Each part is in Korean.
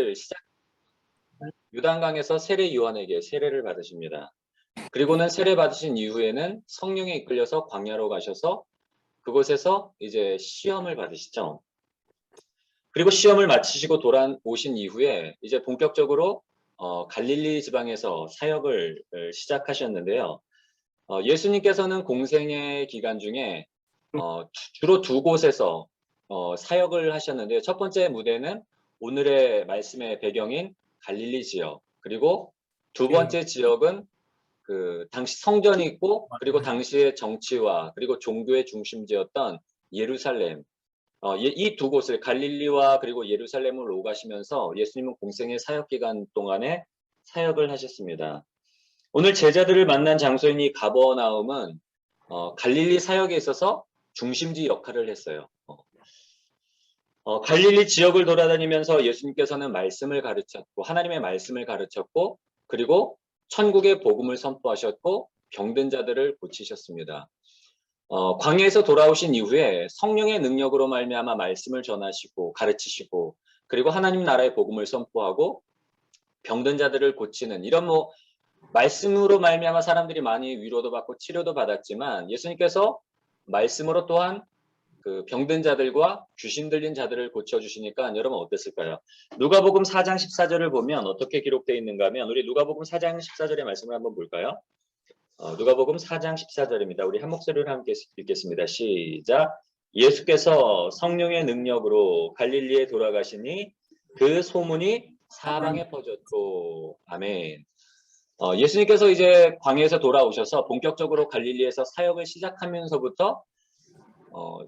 사역을 시작 요단강에서 세례 요한에게 세례를 받으십니다. 그리고는 세례 받으신 이후에는 성령에 이끌려서 광야로 가셔서 그곳에서 이제 시험을 받으시죠. 그리고 시험을 마치시고 돌아오신 이후에 이제 본격적으로 갈릴리 지방에서 사역을 시작하셨는데요. 예수님께서는 공생의 기간 중에 주로 두 곳에서 사역을 하셨는데요. 첫 번째 무대는 오늘의 말씀의 배경인 갈릴리 지역, 그리고 두 번째 지역은 그 당시 성전이 있고 그리고 당시의 정치와 그리고 종교의 중심지였던 예루살렘, 이 두 곳을 갈릴리와 그리고 예루살렘을 오가시면서 예수님은 공생의 사역 기간 동안에 사역을 하셨습니다. 오늘 제자들을 만난 장소인 이 가버나움은 갈릴리 사역에 있어서 중심지 역할을 했어요. 갈릴리 지역을 돌아다니면서 예수님께서는 말씀을 가르쳤고 하나님의 말씀을 가르쳤고 그리고 천국의 복음을 선포하셨고 병든 자들을 고치셨습니다. 광야에서 돌아오신 이후에 성령의 능력으로 말미암아 말씀을 전하시고 가르치시고 그리고 하나님 나라의 복음을 선포하고 병든 자들을 고치는 이런 말씀으로 말미암아 사람들이 많이 위로도 받고 치료도 받았지만 예수님께서 말씀으로 또한 그 병든 자들과 귀신 들린 자들을 고쳐주시니까 여러분 어땠을까요? 누가복음 4장 14절을 보면 어떻게 기록되어 있는가 하면 우리 누가복음 4장 14절의 말씀을 한번 볼까요? 누가복음 4장 14절입니다. 우리 한 목소리로 함께 읽겠습니다. 시작. 예수께서 성령의 능력으로 갈릴리에 돌아가시니 그 소문이 사방에 퍼졌고 아멘. 예수님께서 이제 광야에서 돌아오셔서 본격적으로 갈릴리에서 사역을 시작하면서부터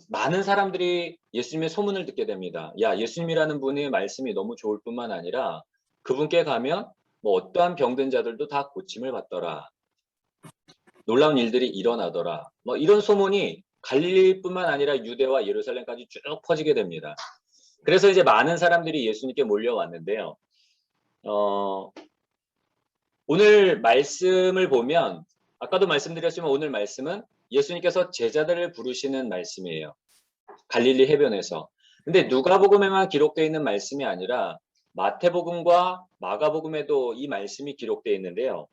많은 사람들이 예수님의 소문을 듣게 됩니다. 야, 예수님이라는 분의 말씀이 너무 좋을 뿐만 아니라 그분께 가면 어떠한 병든 자들도 다 고침을 받더라. 놀라운 일들이 일어나더라. 이런 소문이 갈릴리뿐만 아니라 유대와 예루살렘까지 쭉 퍼지게 됩니다. 그래서 이제 많은 사람들이 예수님께 몰려왔는데요. 오늘 말씀을 보면 아까도 말씀드렸지만 오늘 말씀은 예수님께서 제자들을 부르시는 말씀이에요. 갈릴리 해변에서. 근데 누가복음에만 기록되어 있는 말씀이 아니라 마태복음과 마가복음에도 이 말씀이 기록되어 있는데요.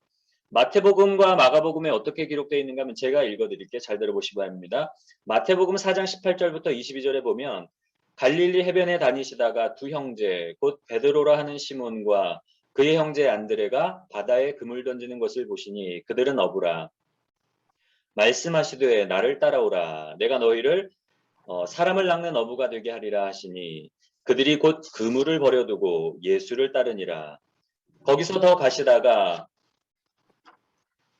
마태복음과 마가복음에 어떻게 기록되어 있는가 하면 제가 읽어드릴게요. 잘 들어보시기 바랍니다. 마태복음 4장 18절부터 22절에 보면 갈릴리 해변에 다니시다가 두 형제 곧 베드로라 하는 시몬과 그의 형제 안드레가 바다에 그물 던지는 것을 보시니 그들은 어부라. 말씀하시되 나를 따라오라. 내가 너희를 사람을 낚는 어부가 되게 하리라 하시니 그들이 곧 그물을 버려두고 예수를 따르니라. 거기서 더 가시다가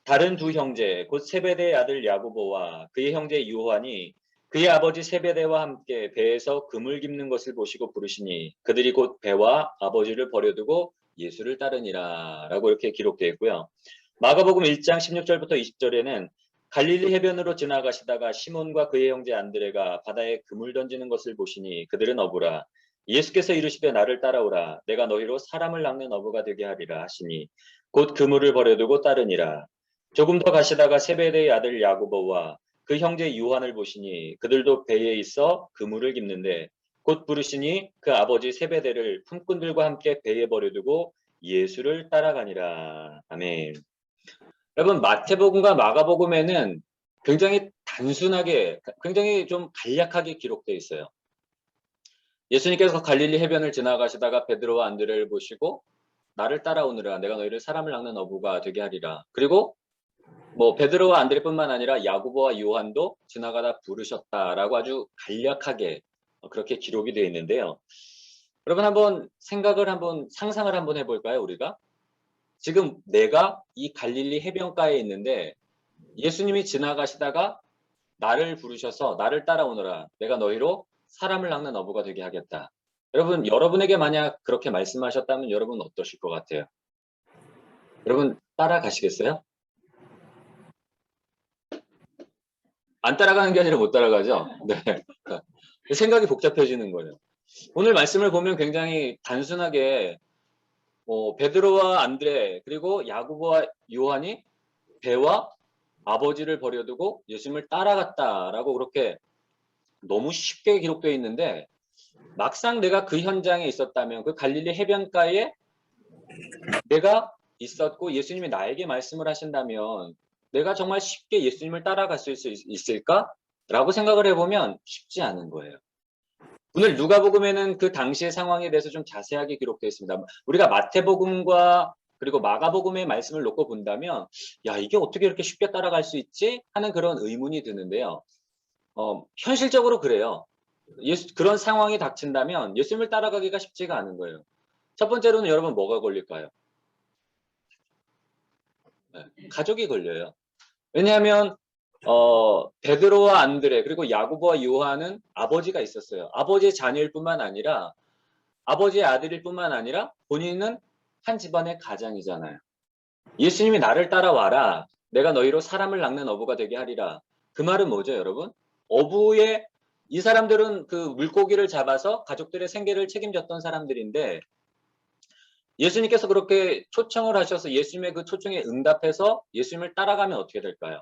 다른 두 형제 곧 세베대의 아들 야고보와 그의 형제 요한이 그의 아버지 세베대와 함께 배에서 그물 깁는 것을 보시고 부르시니 그들이 곧 배와 아버지를 버려두고 예수를 따르니라 라고 이렇게 기록되어 있고요. 마가복음 1장 16절부터 20절에는 갈릴리 해변으로 지나가시다가 시몬과 그의 형제 안드레가 바다에 그물 던지는 것을 보시니 그들은 어부라. 예수께서 이르시되 나를 따라오라. 내가 너희로 사람을 낚는 어부가 되게 하리라 하시니 곧 그물을 버려두고 따르니라. 조금 더 가시다가 세베대의 아들 야고보와 그 형제 요한을 보시니 그들도 배에 있어 그물을 깁는데 곧 부르시니 그 아버지 세베대를 품꾼들과 함께 배에 버려두고 예수를 따라가니라. 아멘. 여러분 마태복음과 마가복음에는 굉장히 단순하게 굉장히 좀 간략하게 기록되어 있어요. 예수님께서 갈릴리 해변을 지나가시다가 베드로와 안드레를 보시고 나를 따라오느라 내가 너희를 사람을 낚는 어부가 되게 하리라. 그리고 베드로와 안드레뿐만 아니라 야고보와 요한도 지나가다 부르셨다라고 아주 간략하게 그렇게 기록이 되어 있는데요. 여러분 한번 상상을 한번 해볼까요, 우리가? 지금 내가 이 갈릴리 해변가에 있는데 예수님이 지나가시다가 나를 부르셔서 나를 따라오너라. 내가 너희로 사람을 낚는 어부가 되게 하겠다. 여러분, 여러분에게 만약 그렇게 말씀하셨다면 여러분 어떠실 것 같아요? 여러분 따라가시겠어요? 안 따라가는 게 아니라 못 따라가죠? 네. 생각이 복잡해지는 거예요. 오늘 말씀을 보면 굉장히 단순하게 베드로와 안드레 그리고 야고보와 요한이 배와 아버지를 버려두고 예수님을 따라갔다라고 그렇게 너무 쉽게 기록되어 있는데 막상 내가 그 현장에 있었다면 그 갈릴리 해변가에 내가 있었고 예수님이 나에게 말씀을 하신다면 내가 정말 쉽게 예수님을 따라갈 수 있을까? 라고 생각을 해보면 쉽지 않은 거예요. 오늘 누가복음에는 그 당시의 상황에 대해서 좀 자세하게 기록되어 있습니다. 우리가 마태복음과 그리고 마가복음의 말씀을 놓고 본다면 야 이게 어떻게 이렇게 쉽게 따라갈 수 있지? 하는 그런 의문이 드는데요. 현실적으로 그래요. 그런 상황이 닥친다면 예수님을 따라가기가 쉽지가 않은 거예요. 첫 번째로는 여러분 뭐가 걸릴까요? 네, 가족이 걸려요. 왜냐하면 베드로와 안드레 그리고 야고보와 요한은 아버지가 있었어요. 아버지의 자녀일 뿐만 아니라 아버지의 아들일 뿐만 아니라 본인은 한 집안의 가장이잖아요. 예수님이 나를 따라와라. 내가 너희로 사람을 낳는 어부가 되게 하리라. 그 말은 뭐죠, 여러분? 어부의 이 사람들은 그 물고기를 잡아서 가족들의 생계를 책임졌던 사람들인데 예수님께서 그렇게 초청을 하셔서 예수님의 그 초청에 응답해서 예수님을 따라가면 어떻게 될까요?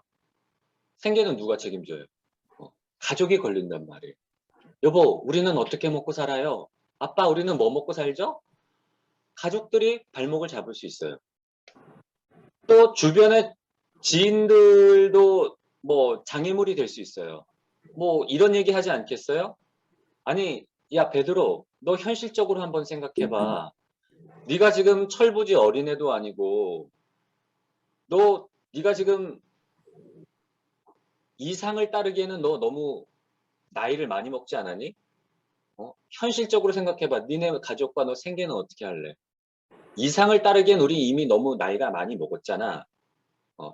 생계는 누가 책임져요? 가족이 걸린단 말이에요. 여보, 우리는 어떻게 먹고 살아요? 아빠, 우리는 뭐 먹고 살죠? 가족들이 발목을 잡을 수 있어요. 또 주변의 지인들도 뭐 장애물이 될 수 있어요. 뭐 이런 얘기 하지 않겠어요? 아니, 야 베드로, 너 현실적으로 한번 생각해봐. 네가 지금 철부지 어린애도 아니고 네가 지금 이상을 따르기에는 너 너무 나이를 많이 먹지 않았니? 현실적으로 생각해봐. 니네 가족과 너 생계는 어떻게 할래? 이상을 따르기엔 우리 이미 너무 나이가 많이 먹었잖아.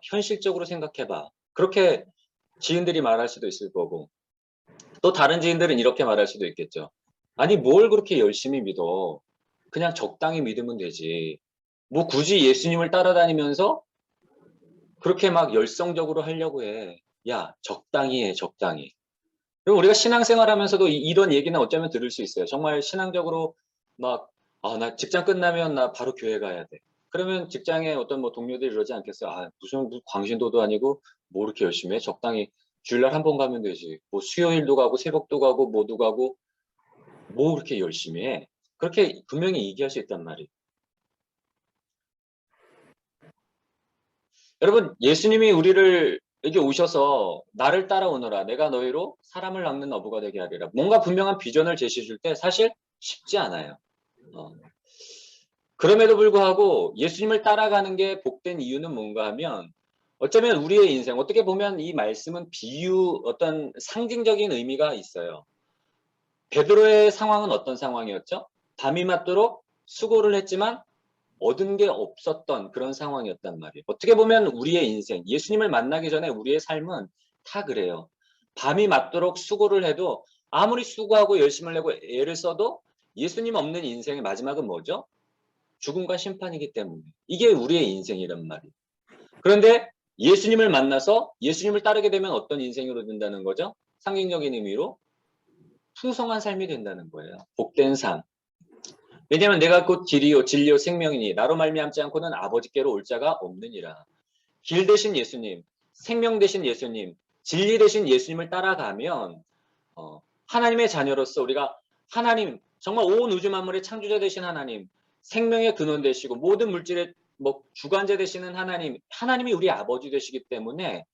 현실적으로 생각해봐. 그렇게 지인들이 말할 수도 있을 거고 또 다른 지인들은 이렇게 말할 수도 있겠죠. 아니 뭘 그렇게 열심히 믿어. 그냥 적당히 믿으면 되지. 뭐 굳이 예수님을 따라다니면서 그렇게 막 열성적으로 하려고 해. 야 적당히 해 적당히. 그리고 우리가 신앙생활하면서도 이런 얘기는 어쩌면 들을 수 있어요. 정말 신앙적으로 막 나 직장 끝나면 나 바로 교회 가야 돼. 그러면 직장에 어떤 뭐 동료들이 이러지 않겠어요? 무슨 광신도도 아니고 뭐 이렇게 열심히 해? 적당히 주일날 한 번 가면 되지. 뭐 수요일도 가고 새벽도 가고 뭐도 가고 뭐 그렇게 열심히 해? 그렇게 분명히 얘기할 수 있단 말이에요. 여러분 예수님이 우리를 여기 오셔서 나를 따라오너라. 내가 너희로 사람을 낚는 어부가 되게 하리라. 뭔가 분명한 비전을 제시해 줄 때 사실 쉽지 않아요. 어. 그럼에도 불구하고 예수님을 따라가는 게 복된 이유는 뭔가 하면 어쩌면 우리의 인생, 어떻게 보면 이 말씀은 비유, 어떤 상징적인 의미가 있어요. 베드로의 상황은 어떤 상황이었죠? 밤이 맞도록 수고를 했지만 얻은 게 없었던 그런 상황이었단 말이에요. 어떻게 보면 우리의 인생, 예수님을 만나기 전에 우리의 삶은 다 그래요. 밤이 맞도록 수고를 해도 아무리 수고하고 열심을 내고 애를 써도 예수님 없는 인생의 마지막은 뭐죠? 죽음과 심판이기 때문에. 이게 우리의 인생이란 말이에요. 그런데 예수님을 만나서 예수님을 따르게 되면 어떤 인생으로 된다는 거죠? 상징적인 의미로 풍성한 삶이 된다는 거예요. 복된 삶. 왜냐하면 내가 곧 길이요 진리요 생명이니 나로 말미암지 않고는 아버지께로 올 자가 없느니라. 길 대신 예수님, 생명 대신 예수님, 진리 대신 예수님을 따라가면 하나님의 자녀로서 우리가 하나님, 정말 온 우주 만물의 창조자 되신 하나님, 생명의 근원 되시고 모든 물질의 뭐 주관자 되시는 하나님, 하나님이 우리 아버지 되시기 때문에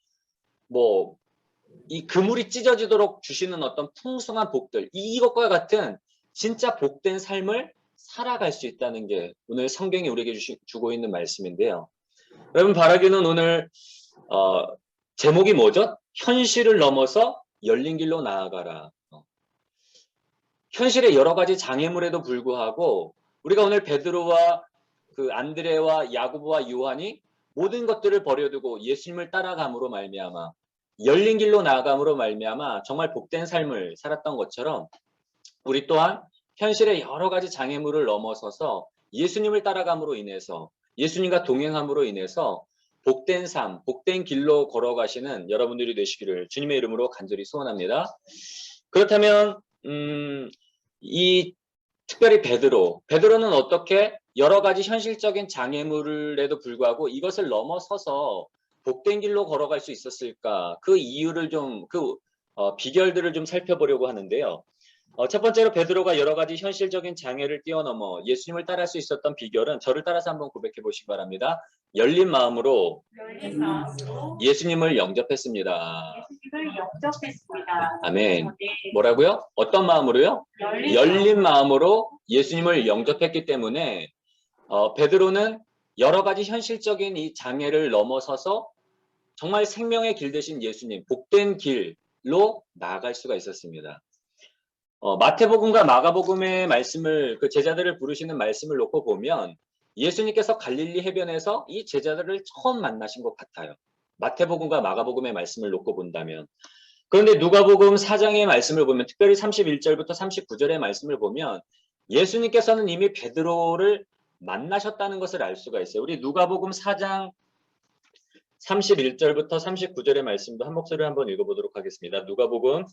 뭐 이 그물이 찢어지도록 주시는 어떤 풍성한 복들, 이것과 같은 진짜 복된 삶을 살아갈 수 있다는 게 오늘 성경이 우리에게 주고 있는 말씀인데요. 여러분 바라기는 오늘 제목이 뭐죠? 현실을 넘어서 열린 길로 나아가라. 현실의 여러 가지 장애물에도 불구하고 우리가 오늘 베드로와 그 안드레와 야고보와 요한이 모든 것들을 버려두고 예수님을 따라감으로 말미암아 열린 길로 나아감으로 말미암아 정말 복된 삶을 살았던 것처럼 우리 또한 현실의 여러 가지 장애물을 넘어서서 예수님을 따라감으로 인해서 예수님과 동행함으로 인해서 복된 삶, 복된 길로 걸어가시는 여러분들이 되시기를 주님의 이름으로 간절히 소원합니다. 그렇다면 이 특별히 베드로는 어떻게 여러 가지 현실적인 장애물에도 불구하고 이것을 넘어서서 복된 길로 걸어갈 수 있었을까? 그 이유를 좀 비결들을 좀 살펴보려고 하는데요. 첫 번째로 베드로가 여러 가지 현실적인 장애를 뛰어넘어 예수님을 따라할 수 있었던 비결은 저를 따라서 한번 고백해 보시기 바랍니다. 열린 마음으로 예수님을 영접했습니다. 예수님을 영접했습니다. 아멘. 네. 뭐라고요? 어떤 마음으로요? 열린 마음으로 예수님을 영접했기 때문에 베드로는 여러 가지 현실적인 이 장애를 넘어서서 정말 생명의 길 되신 예수님, 복된 길로 나아갈 수가 있었습니다. 마태복음과 마가복음의 말씀을, 그 제자들을 부르시는 말씀을 놓고 보면 예수님께서 갈릴리 해변에서 이 제자들을 처음 만나신 것 같아요. 마태복음과 마가복음의 말씀을 놓고 본다면. 그런데 누가복음 4장의 말씀을 보면, 특별히 31절부터 39절의 말씀을 보면 예수님께서는 이미 베드로를 만나셨다는 것을 알 수가 있어요. 우리 누가복음 4장 31절부터 39절의 말씀도 한 목소리로 한번 읽어보도록 하겠습니다. 누가복음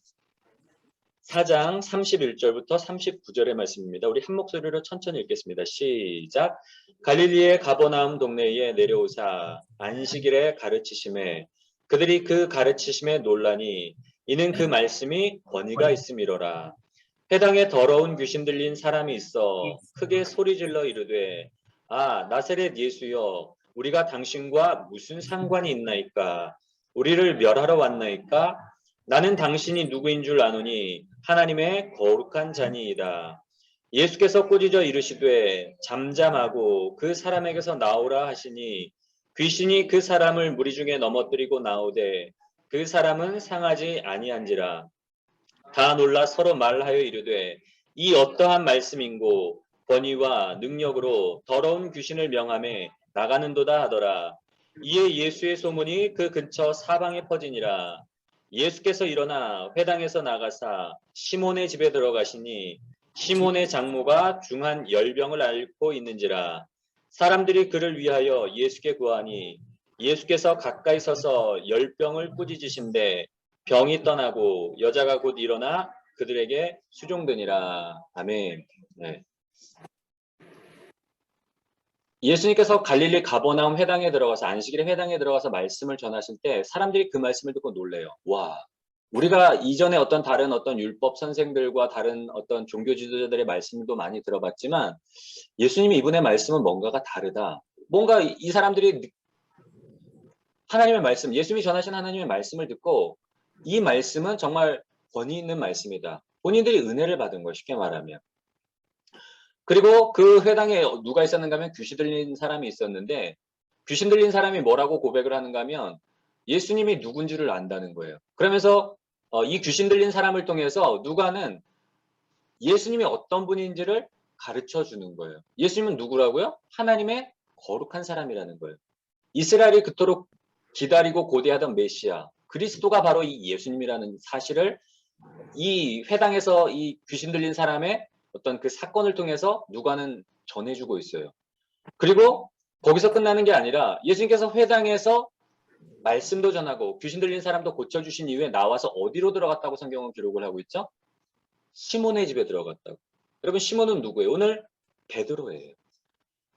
4장 31절부터 39절의 말씀입니다. 우리 한 목소리로 천천히 읽겠습니다. 시작. 갈릴리의 가버나움 동네에 내려오사 안식일에 가르치심에 그들이 그 가르치심에 놀라니 이는 그 말씀이 권위가 있음이로라. 회당에 더러운 귀신 들린 사람이 있어 크게 소리질러 이르되 아 나사렛 예수여 우리가 당신과 무슨 상관이 있나이까 우리를 멸하러 왔나이까 나는 당신이 누구인 줄 아노니 하나님의 거룩한 자니이다. 예수께서 꾸짖어 이르시되 잠잠하고 그 사람에게서 나오라 하시니 귀신이 그 사람을 무리 중에 넘어뜨리고 나오되 그 사람은 상하지 아니한지라. 다 놀라 서로 말하여 이르되 이 어떠한 말씀인고 권위와 능력으로 더러운 귀신을 명함에 나가는도다 하더라. 이에 예수의 소문이 그 근처 사방에 퍼지니라. 예수께서 일어나 회당에서 나가사 시몬의 집에 들어가시니 시몬의 장모가 중한 열병을 앓고 있는지라. 사람들이 그를 위하여 예수께 구하니 예수께서 가까이 서서 열병을 꾸짖으신데 병이 떠나고 여자가 곧 일어나 그들에게 수종되니라. 아멘. 네. 예수님께서 갈릴리 가버나움 회당에 들어가서 안식일에 회당에 들어가서 말씀을 전하실 때 사람들이 그 말씀을 듣고 놀래요. 와, 우리가 이전에 어떤 다른 어떤 율법 선생들과 다른 어떤 종교 지도자들의 말씀도 많이 들어봤지만 예수님이 이분의 말씀은 뭔가가 다르다. 뭔가 이 사람들이 하나님의 말씀, 예수님이 전하신 하나님의 말씀을 듣고 이 말씀은 정말 권위 있는 말씀이다. 본인들이 은혜를 받은 거예요. 쉽게 말하면. 그리고 그 회당에 누가 있었는가 하면 귀신 들린 사람이 있었는데 귀신 들린 사람이 뭐라고 고백을 하는가 하면 예수님이 누군지를 안다는 거예요. 그러면서 이 귀신 들린 사람을 통해서 누가는 예수님이 어떤 분인지를 가르쳐 주는 거예요. 예수님은 누구라고요? 하나님의 거룩한 사람이라는 거예요. 이스라엘이 그토록 기다리고 고대하던 메시아, 그리스도가 바로 이 예수님이라는 사실을 이 회당에서 이 귀신 들린 사람의 어떤 그 사건을 통해서 누가는 전해주고 있어요. 그리고 거기서 끝나는 게 아니라 예수님께서 회당에서 말씀도 전하고 귀신 들린 사람도 고쳐주신 이후에 나와서 어디로 들어갔다고 성경은 기록을 하고 있죠? 시몬의 집에 들어갔다고. 여러분 시몬은 누구예요? 오늘 베드로예요.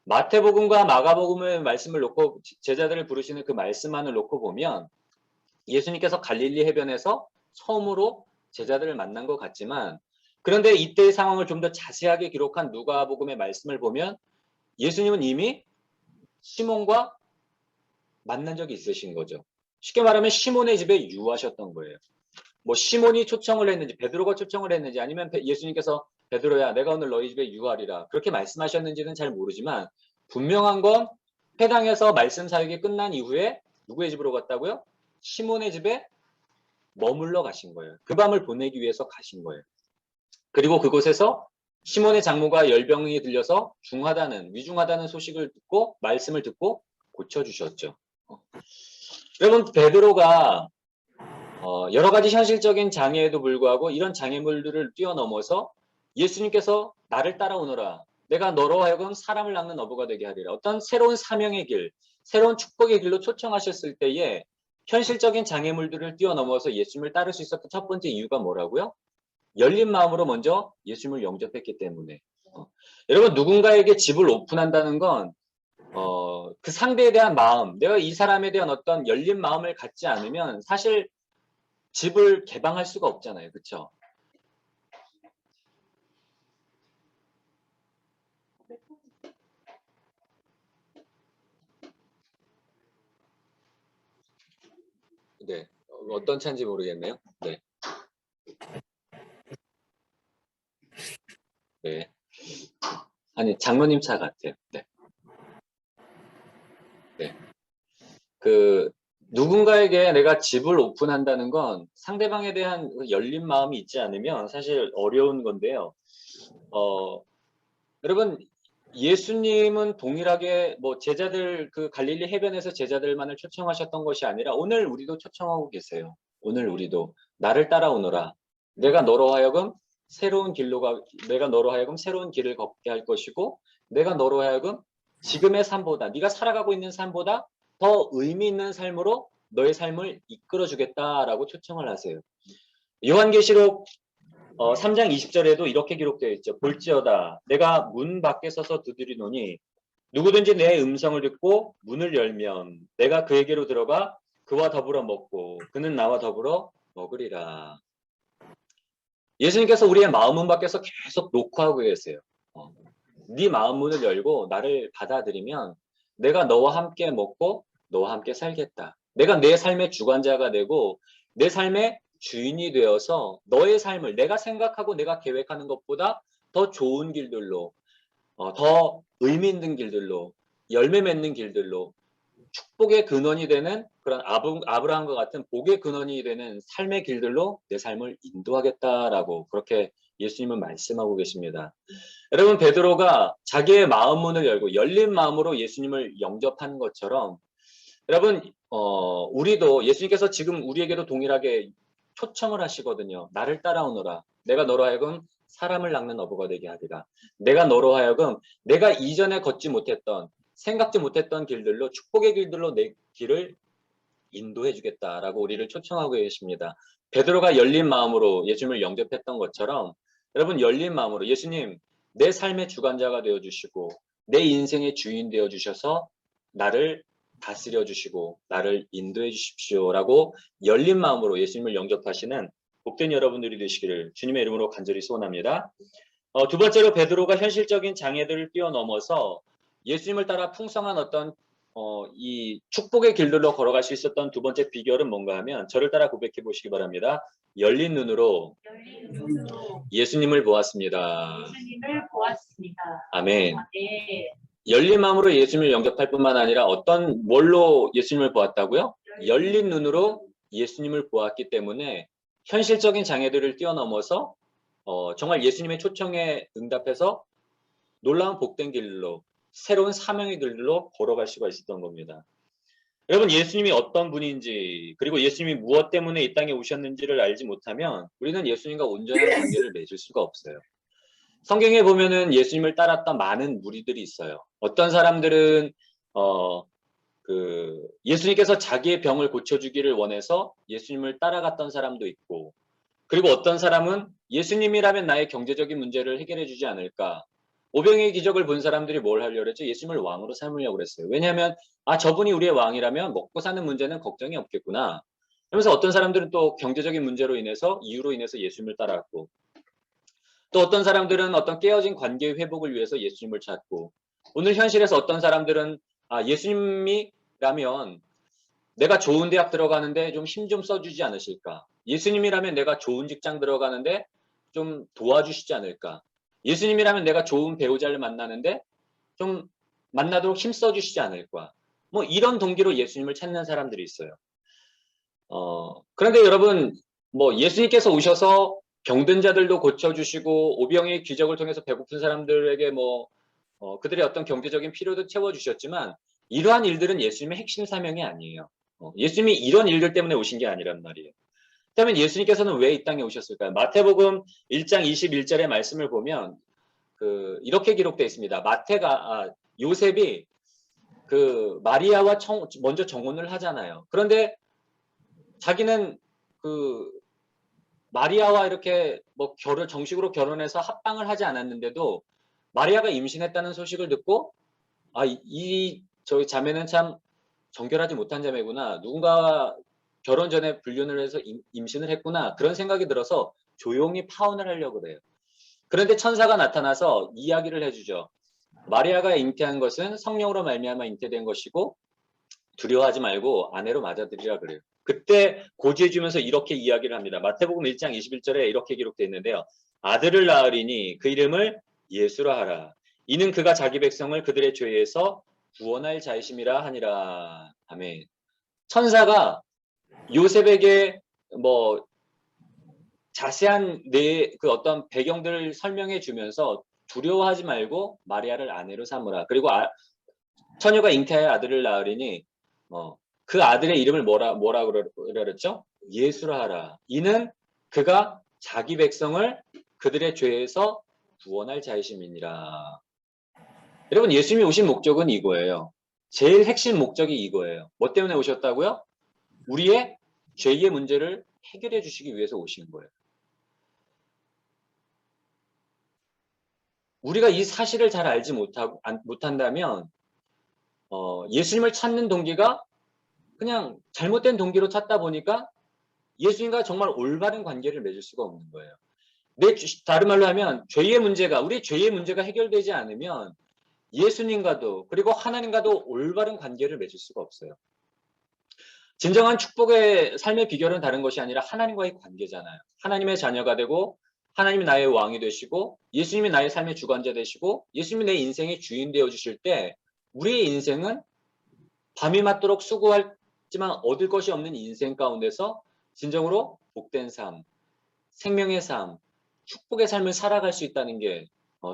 마태복음과 마가복음의 말씀을 놓고 제자들을 부르시는 그 말씀만을 놓고 보면 예수님께서 갈릴리 해변에서 처음으로 제자들을 만난 것 같지만 그런데 이때의 상황을 좀 더 자세하게 기록한 누가복음의 말씀을 보면 예수님은 이미 시몬과 만난 적이 있으신 거죠. 쉽게 말하면 시몬의 집에 유하셨던 거예요. 뭐 시몬이 초청을 했는지 베드로가 초청을 했는지 아니면 예수님께서 베드로야 내가 오늘 너희 집에 유하리라 그렇게 말씀하셨는지는 잘 모르지만 분명한 건 회당에서 말씀 사역이 끝난 이후에 누구의 집으로 갔다고요? 시몬의 집에 머물러 가신 거예요. 그 밤을 보내기 위해서 가신 거예요. 그리고 그곳에서 시몬의 장모가 열병이 들려서 위중하다는 소식을 듣고 말씀을 듣고 고쳐주셨죠. 여러분 베드로가 여러 가지 현실적인 장애에도 불구하고 이런 장애물들을 뛰어넘어서 예수님께서 나를 따라오너라. 내가 너로 하여금 사람을 낚는 어부가 되게 하리라. 어떤 새로운 사명의 길, 새로운 축복의 길로 초청하셨을 때에 현실적인 장애물들을 뛰어넘어서 예수님을 따를 수 있었던 첫 번째 이유가 뭐라고요? 열린 마음으로 먼저 예수님을 영접했기 때문에. 여러분 누군가에게 집을 오픈한다는 건 그 상대에 대한 마음, 내가 이 사람에 대한 어떤 열린 마음을 갖지 않으면 사실 집을 개방할 수가 없잖아요. 그렇죠? 네. 어떤 차인지 모르겠네요. 네. 네. 아니, 장로님 차 같아요. 네. 네. 그, 누군가에게 내가 집을 오픈한다는 건 상대방에 대한 열린 마음이 있지 않으면 사실 어려운 건데요. 여러분, 예수님은 동일하게 뭐 제자들 그 갈릴리 해변에서 제자들만을 초청하셨던 것이 아니라 오늘 우리도 초청하고 계세요. 오늘 우리도 나를 따라오너라. 내가 너로 하여금 내가 너로 하여금 새로운 길을 걷게 할 것이고, 내가 너로 하여금 지금의 삶보다, 네가 살아가고 있는 삶보다 더 의미 있는 삶으로 너의 삶을 이끌어 주겠다라고 초청을 하세요. 요한계시록 3장 20절에도 이렇게 기록되어 있죠. 볼지어다 내가 문 밖에 서서 두드리노니 누구든지 내 음성을 듣고 문을 열면 내가 그에게로 들어가 그와 더불어 먹고 그는 나와 더불어 먹으리라. 예수님께서 우리의 마음 문 밖에서 계속 녹화하고 계세요. 네 마음 문을 열고 나를 받아들이면 내가 너와 함께 먹고 너와 함께 살겠다. 내가 내 삶의 주관자가 되고 내 삶의 주인이 되어서 너의 삶을 내가 생각하고 내가 계획하는 것보다 더 좋은 길들로, 더 의미 있는 길들로, 열매 맺는 길들로 축복의 근원이 되는 그런 아브라함과 같은 복의 근원이 되는 삶의 길들로 내 삶을 인도하겠다라고 그렇게 예수님은 말씀하고 계십니다. 여러분, 베드로가 자기의 마음 문을 열고 열린 마음으로 예수님을 영접한 것처럼 여러분, 우리도 예수님께서 지금 우리에게도 동일하게 초청을 하시거든요. 나를 따라오너라. 내가 너로 하여금 사람을 낚는 어부가 되게 하리라. 내가 너로 하여금 내가 이전에 걷지 못했던 생각지 못했던 길들로 축복의 길들로 내 길을 인도해 주겠다라고 우리를 초청하고 계십니다. 베드로가 열린 마음으로 예수님을 영접했던 것처럼 여러분 열린 마음으로 예수님 내 삶의 주관자가 되어 주시고 내 인생의 주인 되어 주셔서 나를 다스려 주시고 나를 인도해 주십시오라고 열린 마음으로 예수님을 영접하시는 복된 여러분들이 되시기를 주님의 이름으로 간절히 소원합니다. 두 번째로 베드로가 현실적인 장애들을 뛰어넘어서 예수님을 따라 풍성한 어떤 이 축복의 길들로 걸어갈 수 있었던 두 번째 비결은 뭔가 하면 저를 따라 고백해 보시기 바랍니다. 열린 눈으로 예수님을 보았습니다. 아멘. 네. 열린 마음으로 예수님을 영접할 뿐만 아니라 어떤 뭘로 예수님을 보았다고요? 열린 눈으로 예수님을 보았기 때문에 현실적인 장애들을 뛰어넘어서 정말 예수님의 초청에 응답해서 놀라운 복된 길로 새로운 사명의 길로 걸어갈 수가 있었던 겁니다. 여러분, 예수님이 어떤 분인지 그리고 예수님이 무엇 때문에 이 땅에 오셨는지를 알지 못하면 우리는 예수님과 온전한 관계를 맺을 수가 없어요. 성경에 보면은 예수님을 따랐던 많은 무리들이 있어요. 어떤 사람들은 예수님께서 자기의 병을 고쳐주기를 원해서 예수님을 따라갔던 사람도 있고, 그리고 어떤 사람은 예수님이라면 나의 경제적인 문제를 해결해 주지 않을까. 오병이의 기적을 본 사람들이 뭘 하려고 그랬죠? 예수님을 왕으로 삼으려고 그랬어요. 왜냐하면 저분이 우리의 왕이라면 먹고 사는 문제는 걱정이 없겠구나. 그러면서 어떤 사람들은 또 경제적인 문제로 인해서 이유로 인해서 예수님을 따라갔고, 또 어떤 사람들은 어떤 깨어진 관계의 회복을 위해서 예수님을 찾고, 오늘 현실에서 어떤 사람들은 예수님이라면 내가 좋은 대학 들어가는데 좀 힘 좀 써주지 않으실까? 예수님이라면 내가 좋은 직장 들어가는데 좀 도와주시지 않을까? 예수님이라면 내가 좋은 배우자를 만나는데 좀 만나도록 힘 써주시지 않을까? 뭐 이런 동기로 예수님을 찾는 사람들이 있어요. 그런데 여러분, 뭐 예수님께서 오셔서 병든 자들도 고쳐주시고 오병이의 기적을 통해서 배고픈 사람들에게 그들의 어떤 경제적인 필요도 채워주셨지만 이러한 일들은 예수님의 핵심 사명이 아니에요. 예수님이 이런 일들 때문에 오신 게 아니란 말이에요. 그렇다면 예수님께서는 왜 이 땅에 오셨을까요? 마태복음 1장 21절의 말씀을 보면 이렇게 기록되어 있습니다. 요셉이 마리아와 먼저 정혼을 하잖아요. 그런데 자기는 마리아와 이렇게 정식으로 결혼해서 합방을 하지 않았는데도 마리아가 임신했다는 소식을 듣고 저희 자매는 참 정결하지 못한 자매구나. 누군가 결혼 전에 불륜을 해서 임신을 했구나. 그런 생각이 들어서 조용히 파혼을 하려고 그래요. 그런데 천사가 나타나서 이야기를 해주죠. 마리아가 잉태한 것은 성령으로 말미암아 잉태된 것이고 두려워하지 말고 아내로 맞아들이라 그래요. 그때 고지해 주면서 이렇게 이야기를 합니다. 마태복음 1장 21절에 이렇게 기록되어 있는데요. 아들을 낳으리니 그 이름을 예수라 하라. 이는 그가 자기 백성을 그들의 죄에서 구원할 자이심이라 하니라. 아멘. 천사가 요셉에게 뭐 자세한 그 어떤 배경들을 설명해 주면서 두려워하지 말고 마리아를 아내로 삼으라. 그리고 처녀가 잉태하여 아들을 낳으리니 그 아들의 이름을 뭐라 그랬죠? 예수라 하라. 이는 그가 자기 백성을 그들의 죄에서 구원할 자이심이니라. 여러분, 예수님이 오신 목적은 이거예요. 제일 핵심 목적이 이거예요. 뭐 때문에 오셨다고요? 우리의 죄의 문제를 해결해 주시기 위해서 오신 거예요. 우리가 이 사실을 잘 알지 못한다면 예수님을 찾는 동기가 그냥 잘못된 동기로 찾다 보니까 예수님과 정말 올바른 관계를 맺을 수가 없는 거예요. 다른 말로 하면 우리 죄의 문제가 해결되지 않으면 예수님과도 그리고 하나님과도 올바른 관계를 맺을 수가 없어요. 진정한 축복의 삶의 비결은 다른 것이 아니라 하나님과의 관계잖아요. 하나님의 자녀가 되고 하나님이 나의 왕이 되시고 예수님이 나의 삶의 주관자 되시고 예수님이 내 인생의 주인 되어주실 때 우리의 인생은 밤이 맞도록 수고하지만 얻을 것이 없는 인생 가운데서 진정으로 복된 삶, 생명의 삶, 축복의 삶을 살아갈 수 있다는 게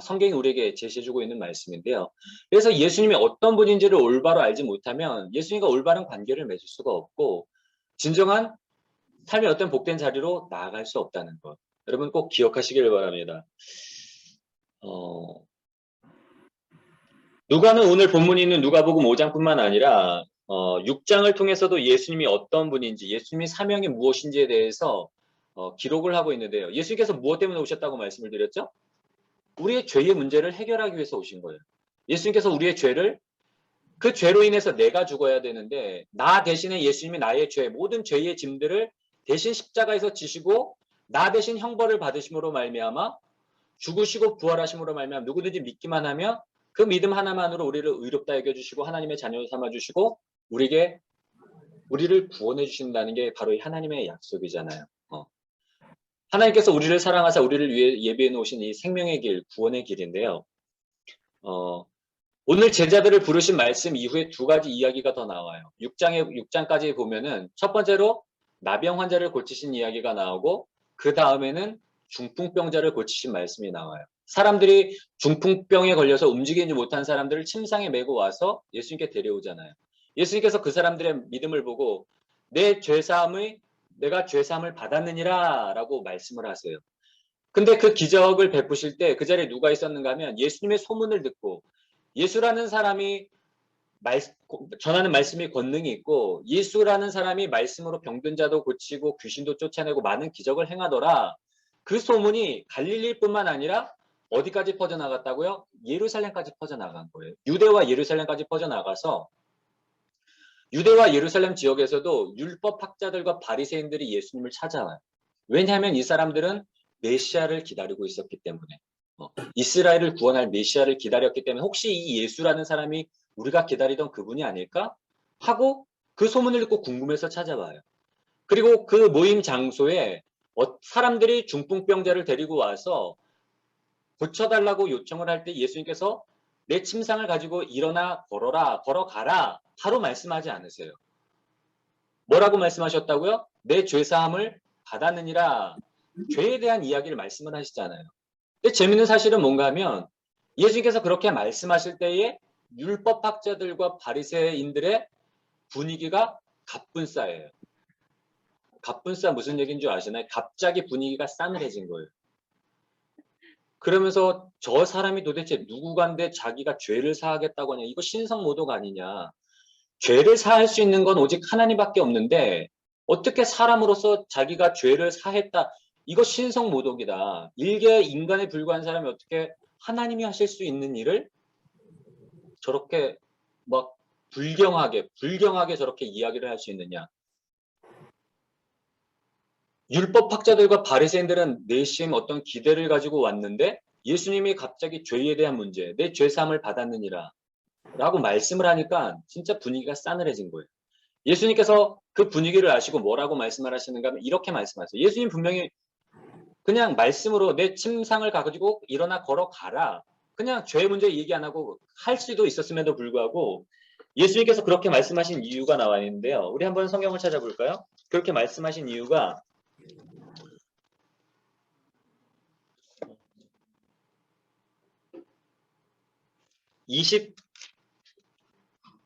성경이 우리에게 제시해주고 있는 말씀인데요. 그래서 예수님이 어떤 분인지를 올바로 알지 못하면 예수님과 올바른 관계를 맺을 수가 없고 진정한 삶의 어떤 복된 자리로 나아갈 수 없다는 것. 여러분 꼭 기억하시길 바랍니다. 누가는 오늘 본문이 있는 누가복음 5장뿐만 아니라 6장을 통해서도 예수님이 어떤 분인지 예수님의 사명이 무엇인지에 대해서 기록을 하고 있는데요. 예수님께서 무엇 때문에 오셨다고 말씀을 드렸죠? 우리의 죄의 문제를 해결하기 위해서 오신 거예요. 예수님께서 우리의 죄를 그 죄로 인해서 내가 죽어야 되는데 나 대신에 예수님이 나의 죄 모든 죄의 짐들을 대신 십자가에서 지시고 나 대신 형벌을 받으심으로 말미암아 죽으시고 부활하심으로 말미암아 누구든지 믿기만 하면 그 믿음 하나만으로 우리를 의롭다 여겨주시고 하나님의 자녀로 삼아주시고 우리를 구원해 주신다는 게 바로 이 하나님의 약속이잖아요. 하나님께서 우리를 사랑하사 우리를 위해 예비해 놓으신 이 생명의 길, 구원의 길인데요. 오늘 제자들을 부르신 말씀 이후에 두 가지 이야기가 더 나와요. 6장까지 보면은 첫 번째로 나병 환자를 고치신 이야기가 나오고 그 다음에는 중풍병자를 고치신 말씀이 나와요. 사람들이 중풍병에 걸려서 움직이지 못한 사람들을 침상에 메고 와서 예수님께 데려오잖아요. 예수님께서 그 사람들의 믿음을 보고 내가 죄사함을 받았느니라 라고 말씀을 하세요. 근데 그 기적을 베푸실 때 그 자리에 누가 있었는가 하면 예수님의 소문을 듣고 예수라는 사람이 전하는 말씀이 권능이 있고 예수라는 사람이 말씀으로 병든 자도 고치고 귀신도 쫓아내고 많은 기적을 행하더라. 그 소문이 갈릴리뿐만 아니라 어디까지 퍼져나갔다고요? 예루살렘까지 퍼져나간 거예요. 유대와 예루살렘까지 퍼져나가서 유대와 예루살렘 지역에서도 율법학자들과 바리새인들이 예수님을 찾아와요. 왜냐하면 이 사람들은 메시아를 기다리고 있었기 때문에 이스라엘을 구원할 메시아를 기다렸기 때문에 혹시 이 예수라는 사람이 우리가 기다리던 그분이 아닐까? 하고 그 소문을 듣고 궁금해서 찾아와요. 그리고 그 모임 장소에 사람들이 중풍병자를 데리고 와서 고쳐달라고 요청을 할 때 예수님께서 내 침상을 가지고 일어나 걸어가라 바로 말씀하지 않으세요. 뭐라고 말씀하셨다고요? 내 죄사함을 받았느니라. 죄에 대한 이야기를 말씀을 하시잖아요. 근데 재밌는 사실은 뭔가 하면 예수님께서 그렇게 말씀하실 때에 율법학자들과 바리새인들의 분위기가 갑분싸예요. 갑분싸 무슨 얘기인 줄 아시나요? 갑자기 분위기가 싸늘해진 거예요. 그러면서 저 사람이 도대체 누구간데 자기가 죄를 사하겠다고 하냐. 이거 신성모독 아니냐. 죄를 사할 수 있는 건 오직 하나님밖에 없는데 어떻게 사람으로서 자기가 죄를 사했다. 이거 신성모독이다. 일개 인간에 불과한 사람이 어떻게 하나님이 하실 수 있는 일을 저렇게 막 불경하게 저렇게 이야기를 할 수 있느냐. 율법학자들과 바리새인들은 내심 어떤 기대를 가지고 왔는데 예수님이 갑자기 죄에 대한 문제, 내 죄사함을 받았느니라 라고 말씀을 하니까 진짜 분위기가 싸늘해진 거예요. 예수님께서 그 분위기를 아시고 뭐라고 말씀을 하시는가 하면 이렇게 말씀하세요. 예수님 분명히 그냥 말씀으로 내 침상을 가지고 일어나 걸어가라. 그냥 죄 문제 얘기 안 하고 할 수도 있었음에도 불구하고 예수님께서 그렇게 말씀하신 이유가 나와 있는데요. 우리 한번 성경을 찾아볼까요? 그렇게 말씀하신 이유가 23절,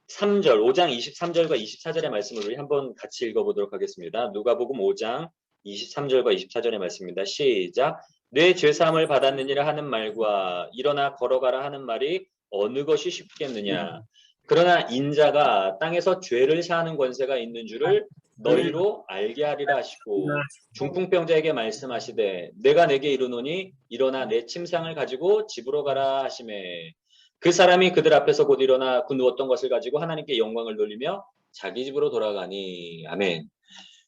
5장 23절과 24절의 말씀을 우리 한번 같이 읽어보도록 하겠습니다. 누가복음 5장 23절과 24절의 말씀입니다. 시작. 내 죄사함을 받았느니라 하는 말과 일어나 걸어가라 하는 말이 어느 것이 쉽겠느냐. 그러나 인자가 땅에서 죄를 사하는 권세가 있는 줄을 너희로 알게 하리라 하시고 중풍병자에게 말씀하시되 내가 내게 이르노니 일어나 내 침상을 가지고 집으로 가라 하시매 그 사람이 그들 앞에서 곧 일어나 그 누웠던 것을 가지고 하나님께 영광을 돌리며 자기 집으로 돌아가니. 아멘.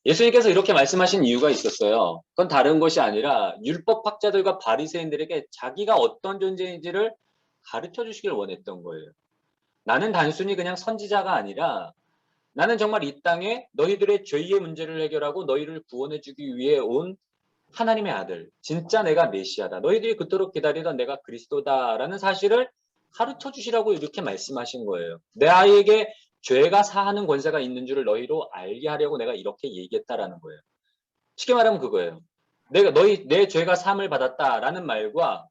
예수님께서 이렇게 말씀하신 이유가 있었어요. 그건 다른 것이 아니라 율법학자들과 바리새인들에게 자기가 어떤 존재인지를 가르쳐 주시길 원했던 거예요. 나는 단순히 그냥 선지자가 아니라 나는 정말 이 땅에 너희들의 죄의 문제를 해결하고 너희를 구원해 주기 위해 온 하나님의 아들, 진짜 내가 메시아다. 너희들이 그토록 기다리던 내가 그리스도다라는 사실을 가르쳐 주시라고 이렇게 말씀하신 거예요. 내 아이에게 죄가 사하는 권세가 있는 줄을 너희로 알게 하려고 내가 이렇게 얘기했다라는 거예요. 쉽게 말하면 그거예요. 내 죄가 사함을 받았다라는 말과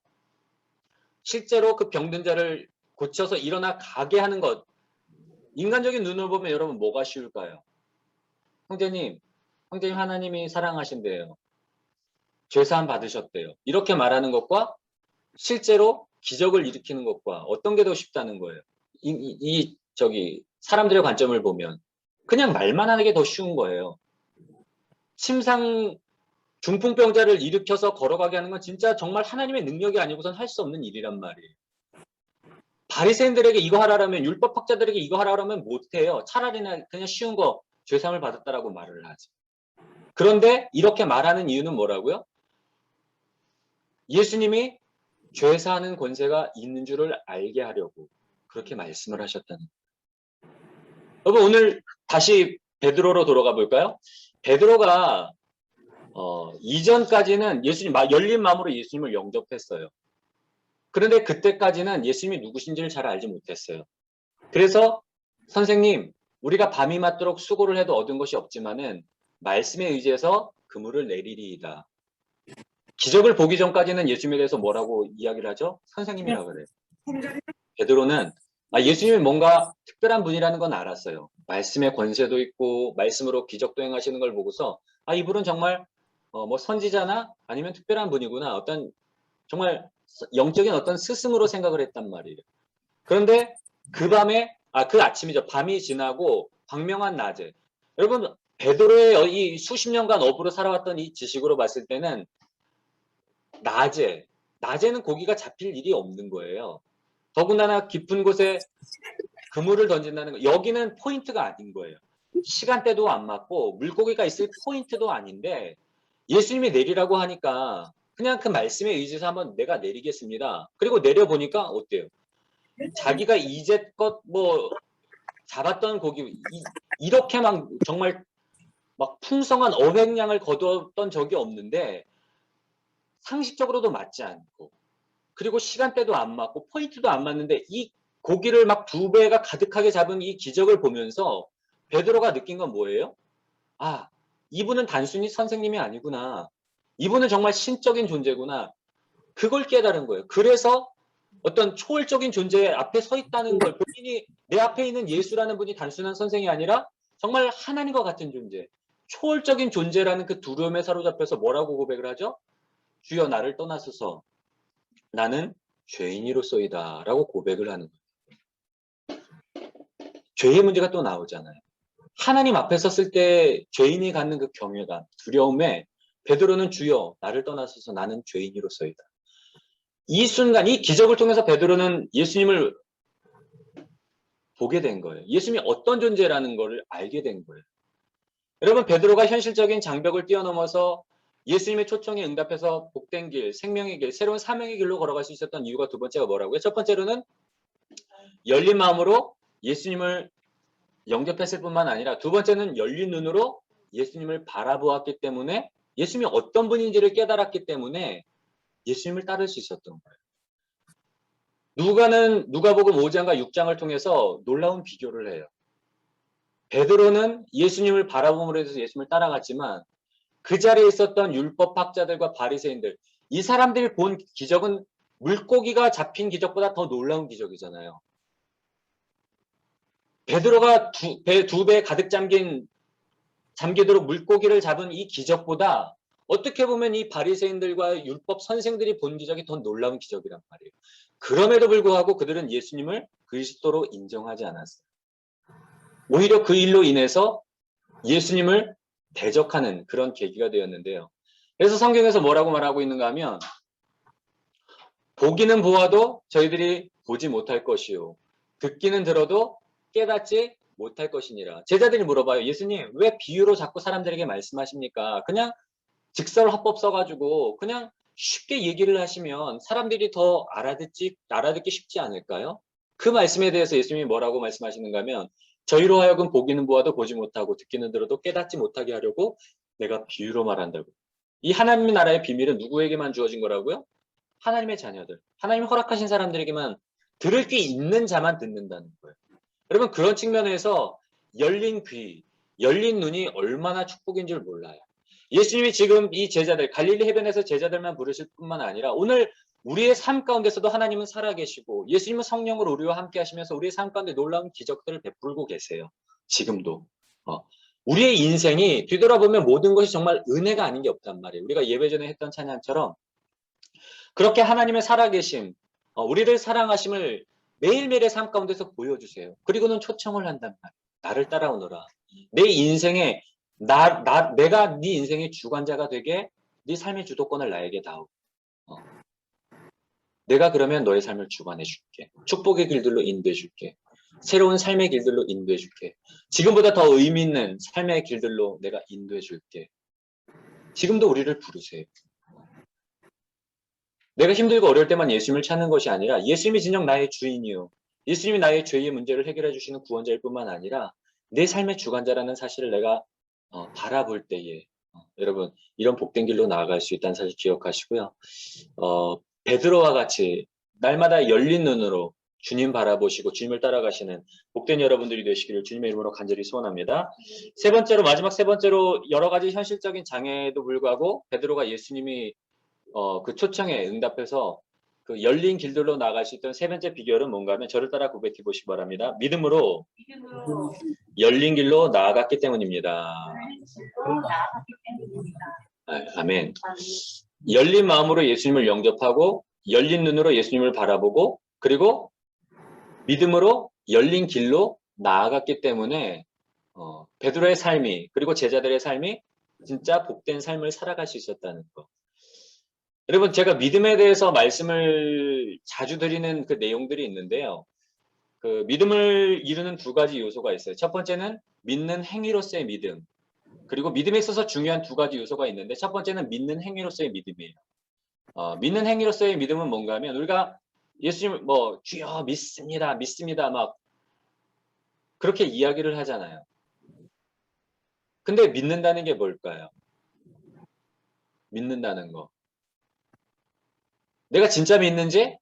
실제로 그 병든 자를 고쳐서 일어나 가게 하는 것. 인간적인 눈으로 보면 여러분 뭐가 쉬울까요? 형제님 하나님이 사랑하신대요. 죄사함 받으셨대요. 이렇게 말하는 것과 실제로 기적을 일으키는 것과 어떤 게 더 쉽다는 거예요. 사람들의 관점을 보면 그냥 말만 하는 게 더 쉬운 거예요. 중풍병자를 일으켜서 걸어가게 하는 건 진짜 정말 하나님의 능력이 아니고선 할 수 없는 일이란 말이에요. 바리새인들에게 이거 하라면 율법학자들에게 이거 하라면 못해요. 차라리 그냥 쉬운 거 죄사함을 받았다라고 말을 하지. 그런데 이렇게 말하는 이유는 뭐라고요? 예수님이 죄사하는 권세가 있는 줄을 알게 하려고 그렇게 말씀을 하셨다는 거예요. 여러분 오늘 다시 베드로로 돌아가 볼까요? 베드로가 이전까지는 예수님 열린 마음으로 예수님을 영접했어요. 그런데 그때까지는 예수님이 누구신지를 잘 알지 못했어요. 그래서 선생님 우리가 밤이 맞도록 수고를 해도 얻은 것이 없지만은 말씀에 의지해서 그물을 내리리이다. 기적을 보기 전까지는 예수님에 대해서 뭐라고 이야기를 하죠? 선생님이라고 그래요. 베드로는 예수님이 뭔가 특별한 분이라는 건 알았어요. 말씀의 권세도 있고 말씀으로 기적도 행하시는 걸 보고서 이분은 정말 뭐 선지자나 아니면 특별한 분이구나. 어떤 정말 영적인 어떤 스승으로 생각을 했단 말이에요. 그런데 그 아침이죠. 밤이 지나고 광명한 낮에. 여러분 베드로의 이 수십 년간 어부로 살아왔던 이 지식으로 봤을 때는 낮에는 고기가 잡힐 일이 없는 거예요. 더군다나 깊은 곳에 그물을 던진다는 거. 여기는 포인트가 아닌 거예요. 시간대도 안 맞고 물고기가 있을 포인트도 아닌데 예수님이 내리라고 하니까 그냥 그 말씀에 의지해서 한번 내가 내리겠습니다. 그리고 내려보니까 어때요? 자기가 이제껏 잡았던 고기 이렇게 막 정말 막 풍성한 어획량을 거두었던 적이 없는데 상식적으로도 맞지 않고 그리고 시간대도 안 맞고 포인트도 안 맞는데 이 고기를 막 2배가 가득하게 잡은 이 기적을 보면서 베드로가 느낀 건 뭐예요? 이분은 단순히 선생님이 아니구나. 이분은 정말 신적인 존재구나. 그걸 깨달은 거예요. 그래서 어떤 초월적인 존재 앞에 서 있다는 걸 본인이 내 앞에 있는 예수라는 분이 단순한 선생이 아니라 정말 하나님과 같은 존재. 초월적인 존재라는 그 두려움에 사로잡혀서 뭐라고 고백을 하죠? 주여 나를 떠나소서 나는 죄인이로소이다 라고 고백을 하는 거예요. 죄의 문제가 또 나오잖아요. 하나님 앞에 섰을 때 죄인이 갖는 그 경외감, 두려움에 베드로는 주여 나를 떠나소서 나는 죄인이로소이다. 이 순간 이 기적을 통해서 베드로는 예수님을 보게 된 거예요. 예수님이 어떤 존재라는 것을 알게 된 거예요. 여러분 베드로가 현실적인 장벽을 뛰어넘어서 예수님의 초청에 응답해서 복된 길, 생명의 길, 새로운 사명의 길로 걸어갈 수 있었던 이유가 두 번째가 뭐라고요? 첫 번째로는 열린 마음으로 예수님을 영접했을 뿐만 아니라 두 번째는 열린 눈으로 예수님을 바라보았기 때문에 예수님이 어떤 분인지를 깨달았기 때문에 예수님을 따를 수 있었던 거예요. 누가복음 5장과 6장을 통해서 놀라운 비교를 해요. 베드로는 예수님을 바라봄으로 해서 예수님을 따라갔지만 그 자리에 있었던 율법학자들과 바리새인들, 이 사람들이 본 기적은 물고기가 잡힌 기적보다 더 놀라운 기적이잖아요. 베드로가 두 배 가득 잠기도록 물고기를 잡은 이 기적보다 어떻게 보면 이 바리새인들과 율법 선생들이 본 기적이 더 놀라운 기적이란 말이에요. 그럼에도 불구하고 그들은 예수님을 그리스도로 인정하지 않았어요. 오히려 그 일로 인해서 예수님을 대적하는 그런 계기가 되었는데요. 그래서 성경에서 뭐라고 말하고 있는가 하면 보기는 보아도 저희들이 보지 못할 것이요. 듣기는 들어도 깨닫지 못할 것이니라. 제자들이 물어봐요. 예수님 왜 비유로 자꾸 사람들에게 말씀하십니까? 그냥 직설화법 써가지고 그냥 쉽게 얘기를 하시면 사람들이 더 알아듣기 쉽지 않을까요? 그 말씀에 대해서 예수님이 뭐라고 말씀하시는가 하면 저희로 하여금 보기는 보아도 보지 못하고 듣기는 들어도 깨닫지 못하게 하려고 내가 비유로 말한다고. 이 하나님 나라의 비밀은 누구에게만 주어진 거라고요? 하나님의 자녀들, 하나님이 허락하신 사람들에게만 들을 게 있는 자만 듣는다는 거예요. 여러분 그런 측면에서 열린 귀, 열린 눈이 얼마나 축복인 줄 몰라요. 예수님이 지금 이 제자들, 갈릴리 해변에서 제자들만 부르실 뿐만 아니라 오늘 우리의 삶 가운데서도 하나님은 살아계시고 예수님은 성령으로 우리와 함께 하시면서 우리의 삶 가운데 놀라운 기적들을 베풀고 계세요. 지금도. 우리의 인생이 뒤돌아보면 모든 것이 정말 은혜가 아닌 게 없단 말이에요. 우리가 예배 전에 했던 찬양처럼 그렇게 하나님의 살아계심, 우리를 사랑하심을 매일매일의 삶 가운데서 보여주세요. 그리고는 초청을 한단 말이에요. 나를 따라오너라. 내 인생에 내가 네 인생의 주관자가 되게 네 삶의 주도권을 나에게 다오. 내가 그러면 너의 삶을 주관해 줄게. 축복의 길들로 인도해 줄게. 새로운 삶의 길들로 인도해 줄게. 지금보다 더 의미 있는 삶의 길들로 내가 인도해 줄게. 지금도 우리를 부르세요. 내가 힘들고 어려울 때만 예수님을 찾는 것이 아니라 예수님이 진정 나의 주인이요. 예수님이 나의 죄의 문제를 해결해 주시는 구원자일 뿐만 아니라 내 삶의 주관자라는 사실을 내가 바라볼 때에 여러분 이런 복된 길로 나아갈 수 있다는 사실 기억하시고요. 베드로와 같이 날마다 열린 눈으로 주님 바라보시고 주님을 따라가시는 복된 여러분들이 되시기를 주님의 이름으로 간절히 소원합니다. 마지막 세 번째로 여러 가지 현실적인 장애에도 불구하고 베드로가 예수님이 그 초청에 응답해서 그 열린 길들로 나아갈 수 있던 세 번째 비결은 뭔가 하면 저를 따라 고백해 보시기 바랍니다. 믿음으로 열린 길로 나아갔기 때문입니다. 아멘. 열린 마음으로 예수님을 영접하고 열린 눈으로 예수님을 바라보고 그리고 믿음으로 열린 길로 나아갔기 때문에 베드로의 삶이 그리고 제자들의 삶이 진짜 복된 삶을 살아갈 수 있었다는 것. 여러분 제가 믿음에 대해서 말씀을 자주 드리는 그 내용들이 있는데요. 그 믿음을 이루는 두 가지 요소가 있어요. 첫 번째는 믿는 행위로서의 믿음. 그리고 믿음에 있어서 중요한 두 가지 요소가 있는데 첫 번째는 믿는 행위로서의 믿음이에요. 믿는 행위로서의 믿음은 뭔가 하면 우리가 예수님 주여 믿습니다 막 그렇게 이야기를 하잖아요. 근데 믿는다는 게 뭘까요? 믿는다는 거. 내가 진짜 믿는지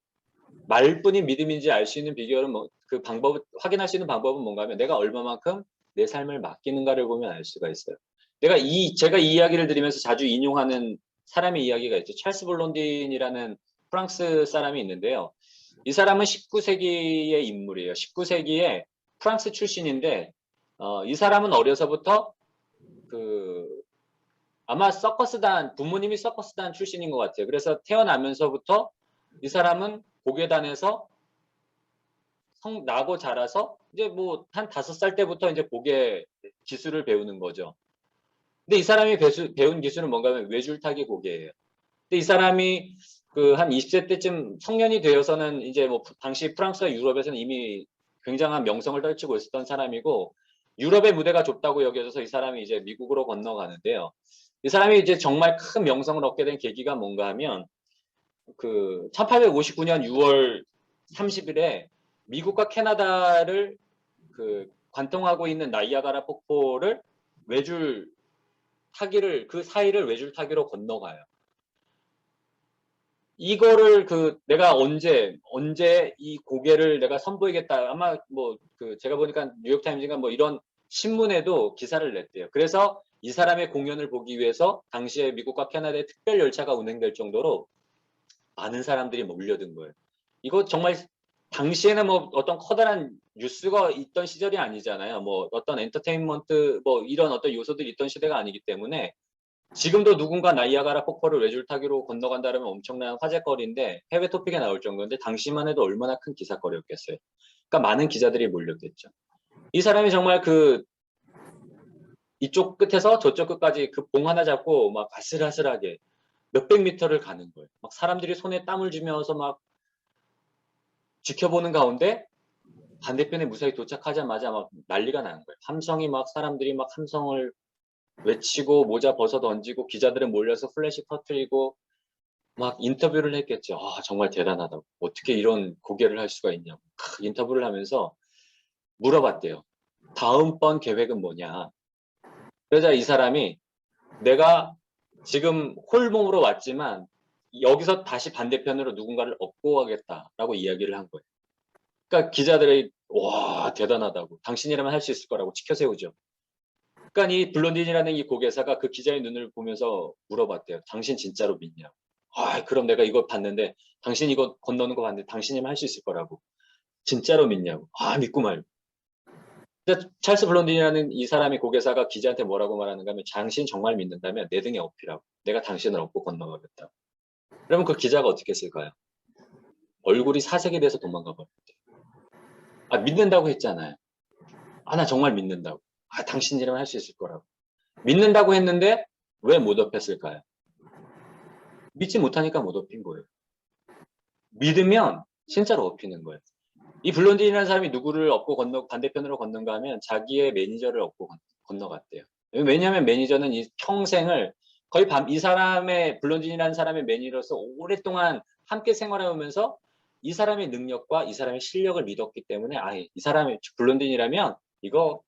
말뿐인 믿음인지 알 수 있는 비결은 그 방법 확인할 수 있는 방법은 뭔가 하면 내가 얼마만큼 내 삶을 맡기는가를 보면 알 수가 있어요. 제가 이 이야기를 드리면서 자주 인용하는 사람의 이야기가 있죠. 찰스 블론딘이라는 프랑스 사람이 있는데요. 이 사람은 19세기의 인물이에요. 19세기에 프랑스 출신인데 이 사람은 어려서부터 아마 부모님이 서커스단 출신인 것 같아요. 그래서 태어나면서부터 이 사람은 고개단에서 나고 자라서 이제 한 5살 때부터 이제 고개 기술을 배우는 거죠. 근데 이 사람이 배운 기술은 뭔가 하면 외줄타기 고개예요. 근데 이 사람이 한 20세 때쯤 청년이 되어서는 이제 당시 프랑스와 유럽에서는 이미 굉장한 명성을 떨치고 있었던 사람이고 유럽의 무대가 좁다고 여겨져서 이 사람이 이제 미국으로 건너가는데요. 이 사람이 이제 정말 큰 명성을 얻게 된 계기가 뭔가 하면 1859년 6월 30일에 미국과 캐나다를 관통하고 있는 나이아가라 폭포를 외줄 타기를 그 사이를 외줄 타기로 건너가요. 이거를 내가 언제 이 고개를 내가 선보이겠다. 아마 제가 보니까 뉴욕타임즈인가 이런 신문에도 기사를 냈대요. 그래서 이 사람의 공연을 보기 위해서 당시에 미국과 캐나다의 특별 열차가 운행될 정도로 많은 사람들이 몰려든 거예요. 이거 정말 당시에는 어떤 커다란 뉴스가 있던 시절이 아니잖아요. 어떤 엔터테인먼트 이런 어떤 요소들이 있던 시대가 아니기 때문에 지금도 누군가 나이아가라 폭포를 외줄타기로 건너간다면 엄청난 화제거리인데 해외 토픽에 나올 정도인데 당시만 해도 얼마나 큰 기사거리였겠어요. 그러니까 많은 기자들이 몰렸겠죠. 이 사람이 정말 이쪽 끝에서 저쪽 끝까지 그 봉 하나 잡고 막 아슬아슬하게 몇백 미터를 가는 거예요. 막 사람들이 손에 땀을 쥐면서 막 지켜보는 가운데 반대편에 무사히 도착하자마자 막 난리가 나는 거예요. 사람들이 막 함성을 외치고 모자 벗어 던지고 기자들은 몰려서 플래시 터트리고 막 인터뷰를 했겠죠. 아, 정말 대단하다고. 어떻게 이런 고개를 할 수가 있냐고. 인터뷰를 하면서 물어봤대요. 다음번 계획은 뭐냐. 그러자 이 사람이 내가 지금 홀몸으로 왔지만 여기서 다시 반대편으로 누군가를 업고 가겠다라고 이야기를 한 거예요. 그러니까 기자들이 와 대단하다고. 당신이라면 할 수 있을 거라고 치켜세우죠. 그러니까 이 블론딘이라는 이 고개사가 그 기자의 눈을 보면서 물어봤대요. 당신 진짜로 믿냐고. 아, 그럼 내가 이거 봤는데 당신 이거 건너는 거 봤는데 당신이면 할 수 있을 거라고. 진짜로 믿냐고. 아, 믿고 말고. 근데 찰스 블론딘이라는 이 사람이 고개사가 기자한테 뭐라고 말하는가 하면 당신 정말 믿는다면 내 등에 업히라고. 내가 당신을 업고 건너가겠다고. 그러면 그 기자가 어떻게 했을까요? 얼굴이 사색이 돼서 도망가 버렸대요. 아, 믿는다고 했잖아요. 아, 나 정말 믿는다고. 아, 당신이라면 할 수 있을 거라고. 믿는다고 했는데 왜 못 업혔을까요? 믿지 못하니까 못 업힌 거예요. 믿으면 진짜로 업히는 거예요. 이 블론딘이라는 사람이 누구를 업고 반대편으로 건너가 하면 자기의 매니저를 업고 건너갔대요. 왜냐하면 매니저는 이 평생을 거의 이 사람의 블론딘이라는 사람의 매니저로서 오랫동안 함께 생활해오면서 이 사람의 능력과 이 사람의 실력을 믿었기 때문에 이 사람이 블론딘이라면 이거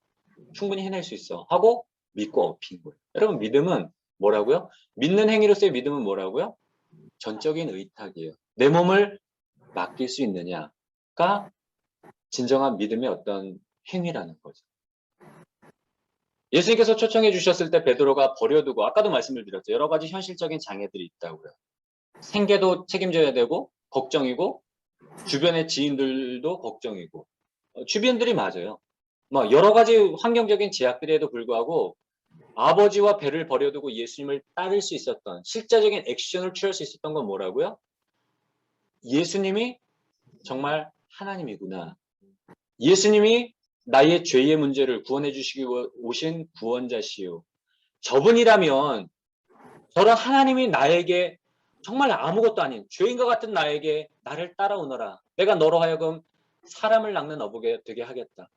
충분히 해낼 수 있어 하고 믿고 업힌 거예요. 여러분 믿음은 뭐라고요? 믿는 행위로서의 믿음은 뭐라고요? 전적인 의탁이에요. 내 몸을 맡길 수 있느냐가 진정한 믿음의 어떤 행위라는 거죠. 예수님께서 초청해 주셨을 때 베드로가 버려두고 아까도 말씀을 드렸죠. 여러 가지 현실적인 장애들이 있다고요. 생계도 책임져야 되고 걱정이고 주변의 지인들도 걱정이고 주변들이 맞아요. 막 여러 가지 환경적인 제약들에도 불구하고 아버지와 배를 버려두고 예수님을 따를 수 있었던 실제적인 액션을 취할 수 있었던 건 뭐라고요? 예수님이 정말 하나님이구나. 예수님이 나의 죄의 문제를 구원해 주시기 오신 구원자시오. 저분이라면 저런 하나님이 나에게 정말 아무것도 아닌 죄인과 같은 나에게 나를 따라오너라. 내가 너로 하여금 사람을 낚는 어부게 되게 하겠다.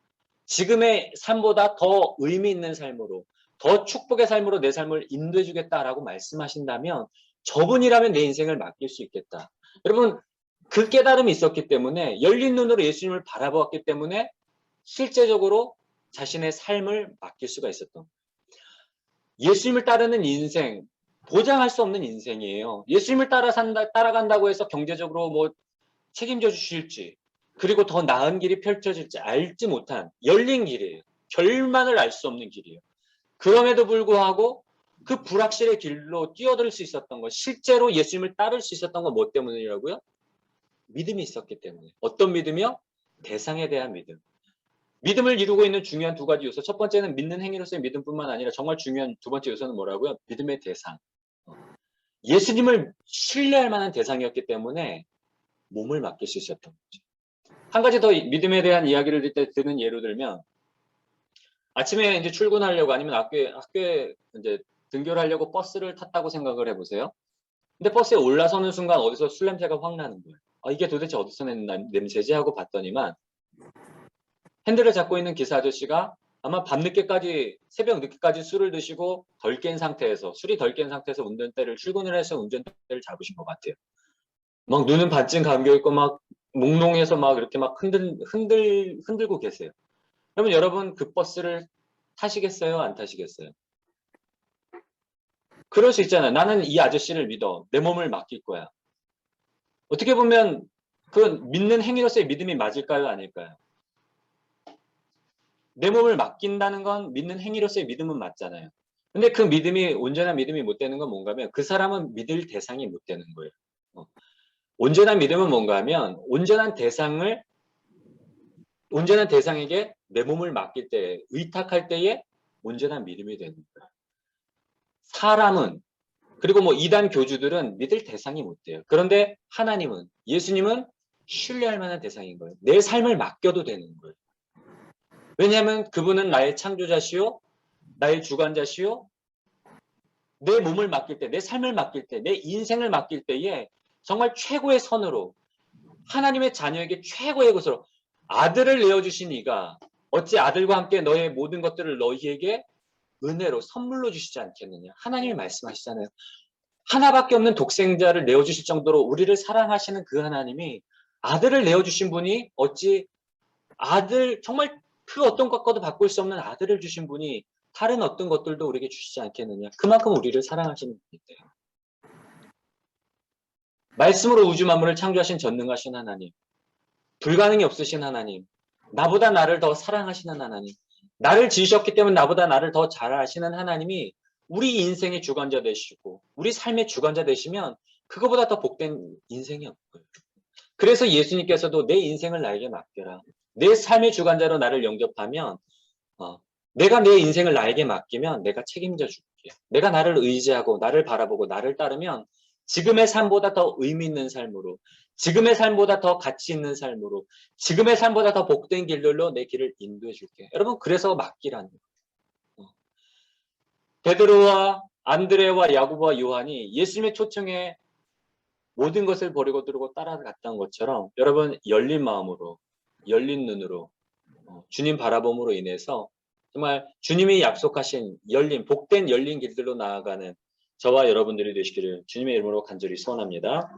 지금의 삶보다 더 의미 있는 삶으로 더 축복의 삶으로 내 삶을 인도해 주겠다라고 말씀하신다면 저분이라면 내 인생을 맡길 수 있겠다. 여러분 그 깨달음이 있었기 때문에 열린 눈으로 예수님을 바라보았기 때문에 실제적으로 자신의 삶을 맡길 수가 있었던 예수님을 따르는 인생 보장할 수 없는 인생이에요. 예수님을 따라간다고 해서 경제적으로 책임져 주실지 그리고 더 나은 길이 펼쳐질지 알지 못한 열린 길이에요. 결말을 알 수 없는 길이에요. 그럼에도 불구하고 그 불확실의 길로 뛰어들 수 있었던 것 실제로 예수님을 따를 수 있었던 건 뭐 때문이라고요? 믿음이 있었기 때문에. 어떤 믿음이요? 대상에 대한 믿음. 믿음을 이루고 있는 중요한 두 가지 요소. 첫 번째는 믿는 행위로서의 믿음뿐만 아니라 정말 중요한 두 번째 요소는 뭐라고요? 믿음의 대상. 예수님을 신뢰할 만한 대상이었기 때문에 몸을 맡길 수 있었던 거죠. 한 가지 더 믿음에 대한 이야기를 드는 예로 들면 아침에 이제 출근하려고 아니면 학교에 이제 등교를 하려고 버스를 탔다고 생각을 해보세요. 근데 버스에 올라서는 순간 어디서 술 냄새가 확 나는 거예요. 이게 도대체 어디서 낸 냄새지 하고 봤더니만 핸들을 잡고 있는 기사 아저씨가 아마 밤늦게까지 새벽 늦게까지 술을 드시고 술이 덜 깬 상태에서 출근을 해서 운전대를 잡으신 것 같아요. 막 눈은 반쯤 감겨 있고 막 몽롱해서 막 이렇게 막 흔들고 계세요. 그러면 여러분 그 버스를 타시겠어요? 안 타시겠어요? 그럴 수 있잖아요. 나는 이 아저씨를 믿어. 내 몸을 맡길 거야. 어떻게 보면 그 믿는 행위로서의 믿음이 맞을까요? 아닐까요? 내 몸을 맡긴다는 건 믿는 행위로서의 믿음은 맞잖아요. 근데 그 믿음이 온전한 믿음이 못 되는 건 뭔가 하면 그 사람은 믿을 대상이 못 되는 거예요. 온전한 믿음은 뭔가 하면 온전한 대상에게 내 몸을 맡길 때, 의탁할 때에 온전한 믿음이 되는 거예요. 사람은, 그리고 뭐 이단 교주들은 믿을 대상이 못 돼요. 그런데 하나님은, 예수님은 신뢰할 만한 대상인 거예요. 내 삶을 맡겨도 되는 거예요. 왜냐하면 그분은 나의 창조자시요, 나의 주관자시요, 내 몸을 맡길 때, 내 삶을 맡길 때, 내 인생을 맡길 때에 정말 최고의 선으로 하나님의 자녀에게 최고의 것으로 아들을 내어주신 이가 어찌 아들과 함께 너의 모든 것들을 너희에게 은혜로 선물로 주시지 않겠느냐. 하나님이 말씀하시잖아요. 하나밖에 없는 독생자를 내어주실 정도로 우리를 사랑하시는 그 하나님이 아들을 내어주신 분이 어찌 아들, 정말 그 어떤 것과도 바꿀 수 없는 아들을 주신 분이 다른 어떤 것들도 우리에게 주시지 않겠느냐. 그만큼 우리를 사랑하시는 분인데요. 말씀으로 우주 만물을 창조하신 전능하신 하나님, 불가능이 없으신 하나님, 나보다 나를 더 사랑하시는 하나님, 나를 지으셨기 때문에 나보다 나를 더 잘 아시는 하나님이 우리 인생의 주관자 되시고 우리 삶의 주관자 되시면 그거보다 더 복된 인생이 없고요. 그래서 예수님께서도 내 인생을 나에게 맡겨라. 내 삶의 주관자로 나를 영접하면 내가 내 인생을 나에게 맡기면 내가 책임져 줄게. 내가 나를 의지하고 나를 바라보고 나를 따르면 지금의 삶보다 더 의미 있는 삶으로, 지금의 삶보다 더 가치 있는 삶으로, 지금의 삶보다 더 복된 길들로 내 길을 인도해 줄게. 여러분, 그래서 맡기라는 거예요. 베드로와 안드레와 야고보와 요한이 예수님의 초청에 모든 것을 버리고 두르고 따라갔던 것처럼 여러분 열린 마음으로, 열린 눈으로 주님 바라봄으로 인해서 정말 주님이 약속하신 열린, 복된 열린 길들로 나아가는 저와 여러분들이 되시기를 주님의 이름으로 간절히 소원합니다.